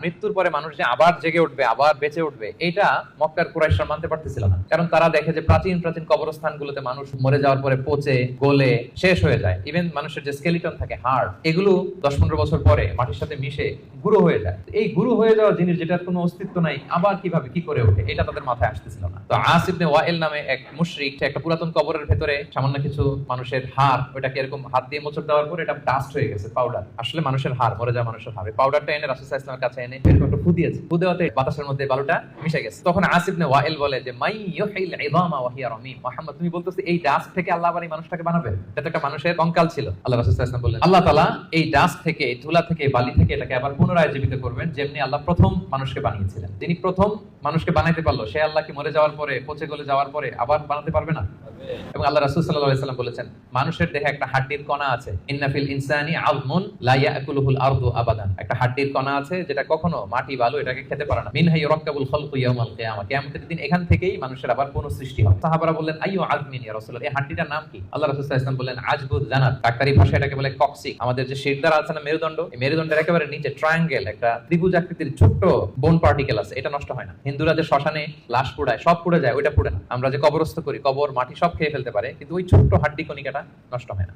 মৃত্যুর পরে মানুষ যে আবার জেগে উঠবে, আবার বেঁচে উঠবে, এটা মক্কার কুরাইশরা মানতে পারতেছিল না। কারণ তারা দেখে যে প্রাচীন প্রাচীন কবরস্থানগুলোতে মানুষ মরে যাওয়ার পরে পচে গলে শেষ হয়ে যায়। ইভেন মানুষের যে স্কেলিটন থাকে, হাড়, এগুলো 10-15 বছর পরে মাটির সাথে মিশে গুঁড়ো হয়ে যায়। এই গুঁড়ো হয়ে যাওয়া জিনিস, যেটার কোনো অস্তিত্ব নাই, আবার কিভাবে কি করে ওঠে, এটা তাদের মাথায় আসতেছিল না। তো আস ইবনে ওয়াইল নামে এক মুশরিক একটা পুরাতন কবরের ভেতরে সামান্য কিছু মানুষের হাড়, ওটাকে এরকম হাত দিয়ে মোচড় দেওয়ার পর এটা ডাস্ট হয়ে গেছে, পাউডার। আসলে মানুষের হাড়, মরে যাওয়া মানুষের হাড়। পাউডারটা এনে রাসূল সাল্লাল্লাহু আলাইহি ওয়াসাল্লামের কাছে এনে এরকম একটা ফু দিয়েছে। ফু দেওয়াতে বাতাসের মধ্যে বালুটা মিশে গেছে। তখন আস ইবনে ওয়াইল বলে যে মাই ইউহিল ইযামা ওয়া হিয়া রামীম, মুহাম্মদ তুমি বলতেছো এই ডাস্ট থেকে আল্লাহ আবার এই মানুষটাকে বানাবেন? এটা তো একটা মানুষের কঙ্কাল ছিল। আল্লাহ রাসূল সাল্লাল্লাহু আলাইহি ওয়াসাল্লাম বললেন আল্লাহ তাআলা এই ডাস্ট থেকে, এই ধুলা থেকে, এই বালি থেকে এটাকে আবার পুনরায় জীবিত করবেন, যেমনি আল্লাহ প্রথম মানুষকে বানিয়েছিলেন। যিনি প্রথম মানুষকে বানাইতে পারলো, সে আল্লাহ কি মরে যাওয়ার পরে, পচে গলে যাওয়ার পরে আবার বানাতে পারবে না? এবং আল্লাহ রাসূল সাল্লাল্লাহু আলাইহি ওয়াসাল্লাম বলেছেন মানুষের দেহে একটা হাড্ডির কণা আছে, ইন্না ফিল ইনসানি আযমুন লা ইয়াকুলুহুল আরদু আবাদান। একটা হাড্ডির কণা আছে যেটা কখনো মাটি বালু এটাকে খেতে পারে না। মিনহা ইউরাক্কাবুল খালকু ইয়াউমাল কিয়ামা, কিয়ামতের দিন এখান থেকেই মানুষের আবার পুনঃসৃষ্টি হবে। সাহাবারা বললেন আইয়ু আযমিন ইয়া রাসূলুল্লাহ, এই হাড্ডিটার নাম কি? আল্লাহ রাসূল সাল্লাল্লাহু আলাইহি ওয়াসাল্লাম বললেন আজবুদ জানাত। ডাক্তারি ভাষায় এটাকে বলে কক্সিক। আমাদের যে শিরদাঁড়া আছে না, মেরুদণ্ড, এই মেরুদণ্ডের একেবারে নিচে ট্রায়াঙ্গেল একটা ত্রিভুজ আকৃতির ছোট্ট বোন পার্টিকেল আছে, এটা নষ্ট হয় না। হিন্দুরা যে শ্মশানে লাশ পোড়ায়, সব পুড়ে যায়, ওইটা পুড়ে না। আমরা যে কবরস্থ করি, কবর মাটি সব খেয়ে ফেলতে পারে, কিন্তু ওই ছোট্ট হাড্ডি কণিকাটা নষ্ট হয় না।